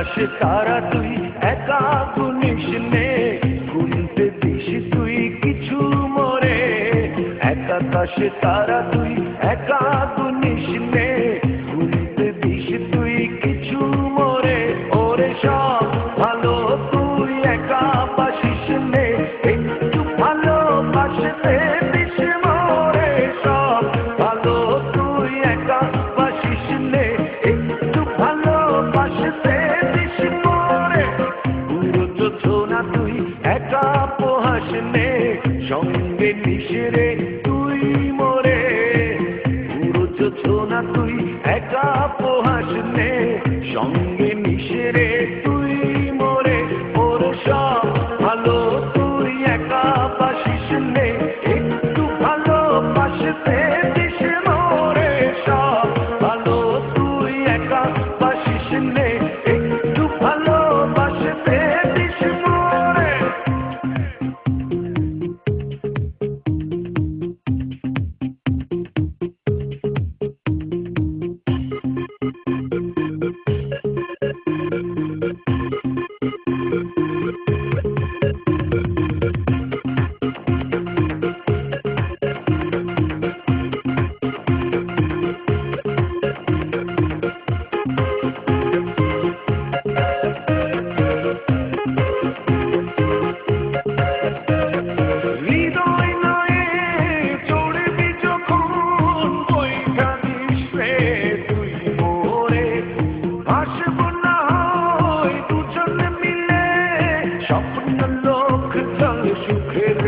আকাশে তারা তুই একা গুনিস নে, গুনতে দিস তুই কিছু মোরে। এক আকাশে তারা তুই একা গুনিস নে, গুনতে দিস তুই কিছু মোরে। ওরে সব ভালো তুই একা বাসিস নে, একটু ভালোবাসতে দিস মোরে। সব ভালো তুই একা বাসিস নে, একটু ভালোবাসতে দিস মোরে। পুরো যোজনা তুই একা পোহাস নে, সঙ্গে নিস রে তুই মোরে। পুরো যোজনা তুই একা পোহাস নে, সঙ্গে নিস রে তুই মোরে। ওর সব ভালো তুই একা বাসিস নে, একটু ভালোবাসতে দিস মোরে। সব ভালো তুই একা বাসিস নে, একটু ভালোবাসতে দিস মোরে। স্বপ্ন লোক চল সুখের